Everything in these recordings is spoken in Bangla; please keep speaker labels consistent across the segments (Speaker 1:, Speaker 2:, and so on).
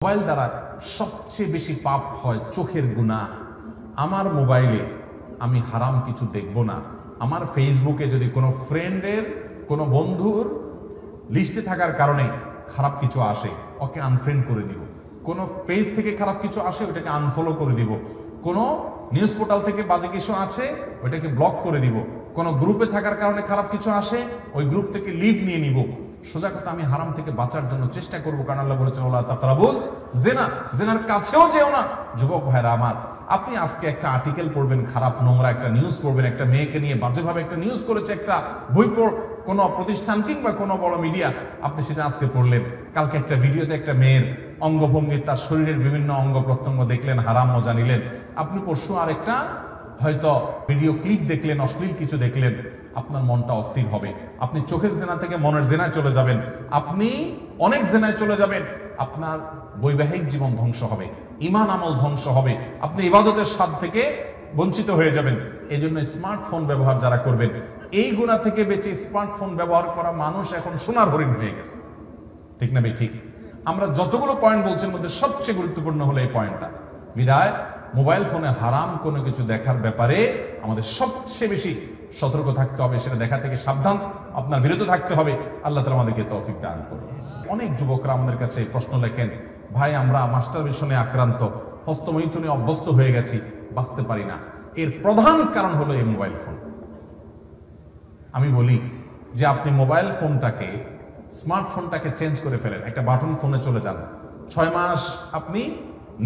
Speaker 1: মোবাইল দ্বারা সবচেয়ে বেশি পাপ হয় চোখের গুনাহ। আমার মোবাইলে আমি হারাম কিছু দেখব না। আমার ফেসবুকে যদি কোনো ফ্রেন্ডের কোনো বন্ধুর লিস্টে থাকার কারণে খারাপ কিছু আসে, ওকে আনফ্রেন্ড করে দিব। কোনো পেজ থেকে খারাপ কিছু আসে, ওটাকে আনফলো করে দিব। কোনো নিউজ পোর্টাল থেকে বাজে কিছু আছে, ওইটাকে ব্লক করে দিব। কোনো গ্রুপে থাকার কারণে খারাপ কিছু আসে, ওই গ্রুপ থেকে লিভ নিয়ে নিব। সোজা কথা, আমি হারাম থেকে বাঁচার জন্য চেষ্টা করবো, কারণ আল্লাহ বলেছেন ওয়ালা তাকরাবুজ জিনা, জিনার কাছেও যেও না। যুবক ভাইরা আমার, আপনি আজকে একটা আর্টিকেল পড়বেন, খারাপ নোংরা একটা নিউজ পড়বেন, একটা মেয়েকে নিয়ে বাজেভাবে একটা নিউজ করেছে একটা বই কোনো প্রতিষ্ঠান কিংবা কোনো বড় মিডিয়া, আপনি সেটা আজকে পড়লেন। কালকে একটা ভিডিওতে একটা মেয়ের অঙ্গভঙ্গি, তার শরীরের বিভিন্ন অঙ্গ প্রত্যঙ্গ দেখলেন, হারাম মজা নিলেন। আপনি পরশু আরেকটা হয়তো ভিডিও ক্লিপ দেখলেন, অশ্লীল কিছু দেখলেন, আপনার মনটা অস্থির হবে। আপনি চোখের জেনা থেকে মনের জেনায় চলে যাবেন, আপনি অনেক জেনায় চলে যাবেন। আপনার বৈবাহিক জীবন ধ্বংস হবে, ঈমান আমল ধ্বংস হবে, আপনি ইবাদতের স্বাদ থেকে বঞ্চিত হয়ে যাবেন। এই জন্য স্মার্টফোন ব্যবহার যারা করবেন, এই গুনাহ থেকে বেঁচে স্মার্টফোন ব্যবহার করা মানুষ এখন সোনার হরিণ হয়ে গেছে। ঠিক না ভাই? ঠিক। আমরা যতগুলো পয়েন্ট বলছি, এর মধ্যে সবচেয়ে গুরুত্বপূর্ণ হলো এই পয়েন্টটা। বিদায় মোবাইল ফোনে হারাম কোনো কিছু দেখার ব্যাপারে আমাদের সবচেয়ে বেশি সতর্ক থাকতে হবে, সেটা দেখা থেকে সাবধান, আপনার বিরত থাকতে হবে। আল্লাহ তাআলা আমাদেরকে তৌফিক দান করুন। অনেক যুবকরা আমাদের কাছে প্রশ্ন লেখেন, ভাই আমরা মাস্টারবেশনে আক্রান্ত, হস্তমৈথুনে অভ্যস্ত হয়ে গেছি, বাঁচতে পারি না। এর প্রধান কারণ হলো এই মোবাইল ফোন। আমি বলি যে আপনি মোবাইল ফোনটাকে, স্মার্টফোনটাকে চেঞ্জ করে ফেলেন, একটা বাটন ফোনে চলে যান। 6 মাস আপনি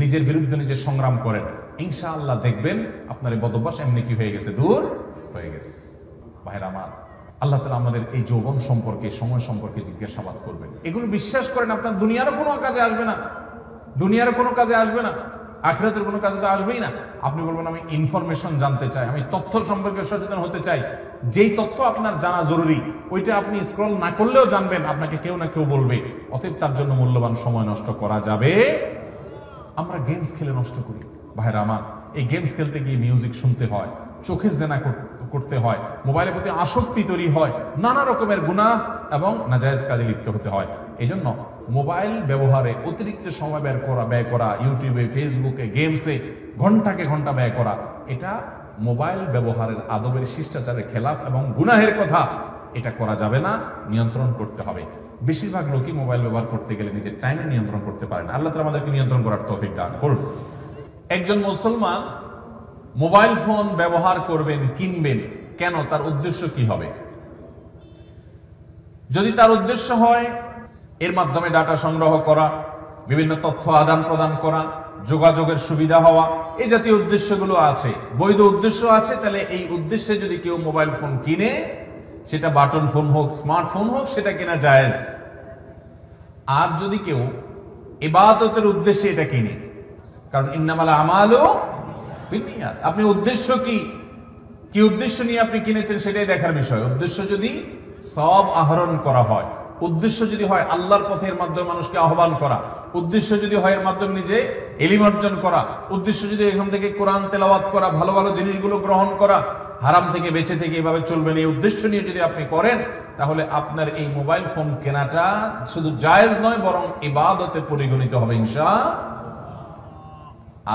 Speaker 1: নিজের বিরুদ্ধে নিজে সংগ্রাম করেন, ইনশাআল্লাহ দেখবেন আপনার এই বদভ্যাস এমনি কি হয়ে গেছে, দূর হয়ে গেছে। ভাইরা আমার, আল্লাহ তাআলা আমাদের এই যৌবন সম্পর্কে, সময় সম্পর্কে জিজ্ঞাসাবাদ করবেন। এগুলো বিশ্বাস করেন, আপনার দুনিয়ারও কোনো কাজে আসবে না, দুনিয়ার কোনো কাজে আসবে না, আখিরাতের কোনো কাজে তো আসবেই না। আপনি বলবেন আমি ইনফরমেশন জানতে চাই, আমি তথ্য সম্পর্কে সচেতন হতে চাই। যেই তথ্য আপনার জানা জরুরি, ওইটা আপনি স্ক্রল না করলেও জানবেন, আপনাকে কেউ না কেউ বলবে। অতএব তার জন্য মূল্যবান সময় নষ্ট করা যাবে। আমরা গেমস খেলে নষ্ট করি। ভাইরা আমার, এই গেমস খেলতে গিয়ে মিউজিক শুনতে হয়, চোখের জেনা করতে হয়, মোবাইলের প্রতি আসক্তি তৈরি হয়, নানা রকমের গুনাহ এবং নাজায়েজ কাজে লিপ্ত হতে হয়। এই জন্য মোবাইল ব্যবহারে অতিরিক্ত সময় ব্যয় করা, ইউটিউবে, ফেসবুকে, গেমসে ঘন্টাকে ঘন্টা ব্যয় করা, এটা মোবাইল ব্যবহারের আদবের শিষ্টাচারের খেলাফ এবং গুনাহের কথা। এটা করা যাবে না, নিয়ন্ত্রণ করতে হবে। বেশিরভাগ লোকই মোবাইল ব্যবহার করতে গেলে নিজের টাইমে নিয়ন্ত্রণ করতে পারে না। আল্লাহ তাআলা আমাদেরকে নিয়ন্ত্রণ করার তৌফিক দান করুন। একজন মুসলমান মোবাইল ফোন ব্যবহার করবেন, কিনবেন, কেন? তার উদ্দেশ্য কি হবে? যদি তার উদ্দেশ্য হয় এর মাধ্যমে ডাটা সংগ্রহ করা, বিভিন্ন তথ্য আদান প্রদান করা, যোগাযোগের সুবিধা হওয়া, এই জাতীয় উদ্দেশ্যগুলো আছে, বৈধ উদ্দেশ্য আছে, তাহলে এই উদ্দেশ্যে যদি কেউ মোবাইল ফোন কিনে, সেটা বাটন ফোন হোক, স্মার্টফোন হোক, সেটা কেনা জায়েজ। আর যদি কেউ ইবাদতের উদ্দেশ্যে এটা কিনে, কারণ ইন্নামাল আমালু বিন্নিয়াত, আপনি উদ্দেশ্য কি উদ্দেশ্য নিয়ে আপনি কিনেছেন সেটাই দেখার বিষয়। উদ্দেশ্য যদি সওয়াব আহরণ করা হয়, উদ্দেশ্য যদি হয় আল্লাহর পথের মাধ্যমে মানুষকে আহ্বান করা, উদ্দেশ্য যদি হয় এর মাধ্যমে নিজে ইলম অর্জন করা, উদ্দেশ্য যদি এখান থেকে কোরআন তেলাওয়াত করা, ভালো ভালো জিনিসগুলো গ্রহণ করা, হারাম থেকে বেঁচে থেকে এভাবে চলবেন, এই উদ্দেশ্য নিয়ে যদি আপনি করেন, তাহলে আপনার এই মোবাইল ফোন কেনাটা শুধু জায়েজ নয়, বরং ইবাদতে পরিগণিত হবে ইনশাআল্লাহ।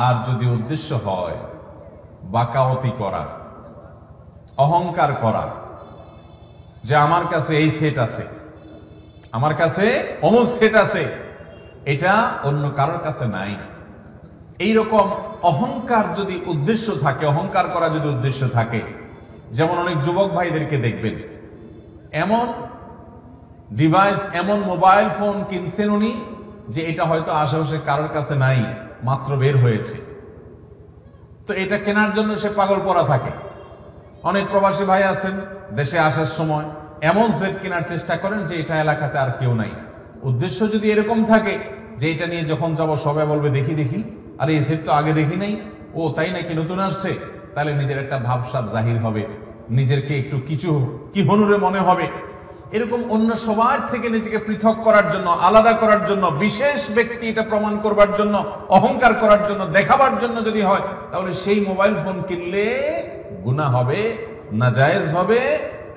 Speaker 1: আর যদি উদ্দেশ্য হয় বাকাওয়াতি করা, অহংকার করা, যে আমার কাছে এই সেট আছে, আমার কাছে অমুক সেট আছে, এটা অন্য কারোর কাছে নাই, এইরকম অহংকার যদি উদ্দেশ্য থাকে, অহংকার করা যদি উদ্দেশ্য থাকে, যেমন অনেক যুবক ভাইদেরকে দেখবেন এমন ডিভাইস, এমন মোবাইল ফোন কিনছেন উনি, যে এটা হয়তো আশেপাশে কারোর কাছে নাই, মাত্র বের হয়েছে, তো এটা কেনার জন্য সে পাগল পড়া থাকে। অনেক প্রবাসী ভাই আছেন, দেশে আসার সময় এমন সেট কেনার চেষ্টা করেন যে এটা এলাকাতে আর কেউ নাই। উদ্দেশ্য যদি এরকম থাকে যে এটা নিয়ে যখন যাব সবাই বলবে দেখি দেখি, আরে এই সেট তো আগে দেখি নাই, ও তাই নাকি নতুন আসছে, তাহলে নিজের একটা ভাবসাব জাহির হবে, নিজেরকে একটু কিছু কি হনুরে মনে হবে। এরকম অন্য সবার থেকে নিজেকে পৃথক করার জন্য, আলাদা করার জন্য, বিশেষ ব্যক্তি এটা প্রমাণ করবার জন্য, অহংকার করার জন্য, দেখাবার জন্য যদি হয়, তাহলে সেই মোবাইল ফোন কিনলে গুনাহ হবে, নাজায়েজ হবে,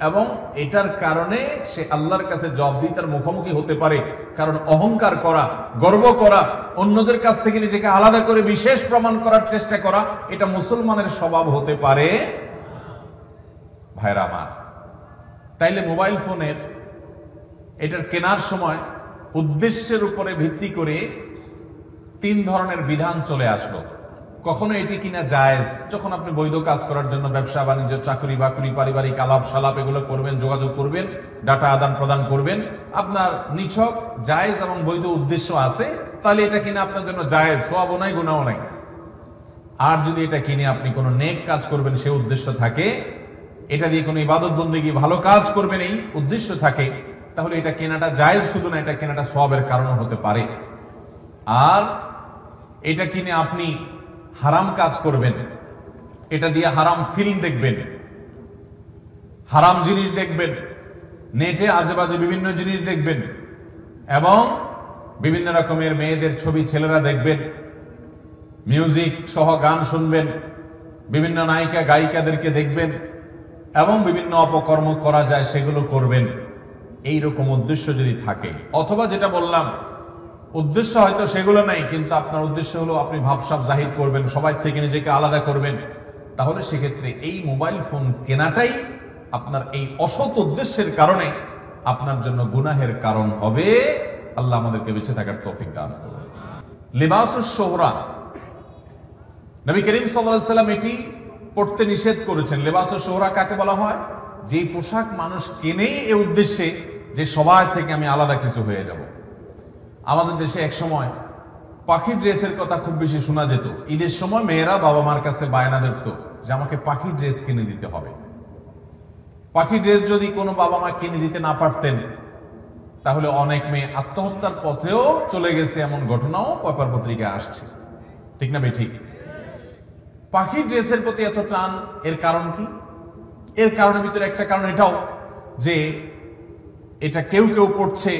Speaker 1: এবং এটার কারণে সে আল্লাহর কাছে জবাবদিহিতার মুখোমুখি হতে পারে। কারণ অহংকার করা, গর্ব করা, অন্যদের কাছ থেকে নিজেকে আলাদা করে বিশেষ প্রমাণ করার চেষ্টা করা, এটা মুসলমানের স্বভাব হতে পারে। ভাইরা আমার, তাইলে মোবাইল ফোনের এটার কেনার সময় উদ্দেশ্যের উপরে ভিত্তি করে 3 ধরনের বিধান চলে আসলো। কখনো এটি কিনা জায়েজ, যখন আপনি বৈধ কাজ করার জন্য ব্যবসা বাণিজ্য, চাকরি বাকরি, পারিবারিক আলাপ সালাপ এগুলো করবেন, যোগাযোগ করবেন, ডাটা আদান প্রদান করবেন, আপনার নিছক জায়েজ এবং বৈধ উদ্দেশ্য আছে, তাহলে এটা কিনে আপনার জন্য জায়েজ, সওয়াবও নাই, গুনাহও নাই। আর যদি এটা কিনে আপনি কোনো নেক কাজ করবেন সে উদ্দেশ্য থাকে, এটা দিয়ে কোনো ইবাদত বন্দেগী ভালো কাজ করবেন এই উদ্দেশ্য থাকে, তাহলে এটা কেনাটা জায়েজ, শুধু না এটা কেনাটা সওয়াবের কারণও হতে পারে। আর এটা কিনে আপনি হারাম কাজ করবেন, এটা দিয়ে হারাম ফিল্ম দেখবেন, হারাম জিনিস দেখবেন, নেটে আজেবাজে বিভিন্ন জিনিস দেখবেন, এবং বিভিন্ন রকমের মেয়েদের ছবি ছেলেরা দেখবেন, মিউজিক সহ গান শুনবেন, বিভিন্ন নায়িকা গায়িকাদেরকে দেখবেন, এবং বিভিন্ন অপকর্ম করা যায় সেগুলো করবেন। এই রকম উদ্দেশ্য যদি থাকে, অথবা যেটা বললাম উদ্দেশ্য হয়তো সেগুলো নাই, কিন্তু আপনার উদ্দেশ্য হলো আপনি ভাবসাব জাহির করবেন, সবাই থেকে নিজেকে আলাদা করবেন, তাহলে সেক্ষেত্রে এই মোবাইল ফোন কেনাটাই আপনার এই অসৎ উদ্দেশ্যের কারণে আপনার জন্য গুনাহের কারণ হবে। আল্লাহ আমাদেরকে বেঁচে থাকার তৌফিক দান করুন। লিবাসুস শোহরা, নবী করিম সাল্লাল্লাহু আলাইহি ওয়াসাল্লাম এটি পড়তে নিষেধ করেছেন। লিবাসুস শোহরা কাকে বলা হয়? যেই পোশাক মানুষ কেনেই এই উদ্দেশ্যে যে সবার থেকে আমি আলাদা কিছু হয়ে যাব। আমাদের দেশে এক সময় পাখির ড্রেসের কথা খুব বেশি শোনা যেত। ঈদের সময় মেয়েরা বাবা মার কাছে বায়না ধরত যে আমাকে পাখির ড্রেস কিনে দিতে হবে। পাখির ড্রেস যদি কোনো বাবা মা কিনে দিতে না পারতেন, তাহলে অনেক মেয়ে আত্মহত্যার পথেও চলে গেছে, এমন ঘটনাও পেপার পত্রিকায় আসছে। ঠিক না ভাই? ঠিক। পাখির ড্রেসের প্রতি এত টান, এর কারণ কি? এর কারণের ভিতরে একটা কারণ এটাও যে এটা কেউ কেউ পড়ছে,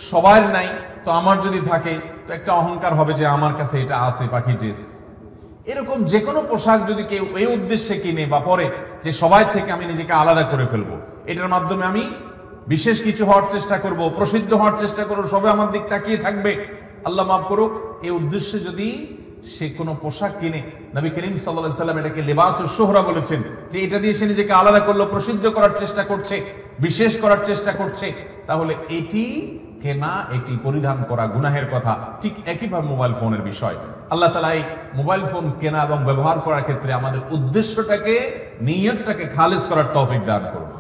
Speaker 1: সবার নাই, তো আমার যদি থাকে তো একটা অহংকার হবে যে আমার কাছে এটা আছে পাখির ড্রেস। এরকম যে কোনো পোশাক যদি কেউ এই উদ্দেশ্যে কিনে বা পরে যে সবাই থেকে আমি নিজেকে আলাদা করে ফেলবো, এটার মাধ্যমে আমি বিশেষ কিছু হওয়ার চেষ্টা করব, প্রসিদ্ধ হওয়ার চেষ্টা করবো, সবাই আমার দিক তাকিয়ে থাকবে, আল্লাহ মাফ করুক, এই উদ্দেশ্যে যদি সে কোনো পোশাক কিনে, নবী করিম সাল্লাল্লাহু আলাইহি ওয়াসাল্লাম এটাকে লিবাসুস শোহরা বলেছেন, যে এটা দিয়ে সে নিজেকে আলাদা করলো, প্রসিদ্ধ করার চেষ্টা করছে, বিশেষ করার চেষ্টা করছে, তাহলে এটি কেনা, এটি পরিধান করা গুনাহের কথা। ঠিক একইভাবে মোবাইল ফোনের বিষয়, আল্লাহ তাআলা এই মোবাইল ফোন কেনা এবং ব্যবহার করার ক্ষেত্রে আমাদের উদ্দেশ্যটাকে, নিয়তটাকে খালিস করার তৌফিক দান করুন।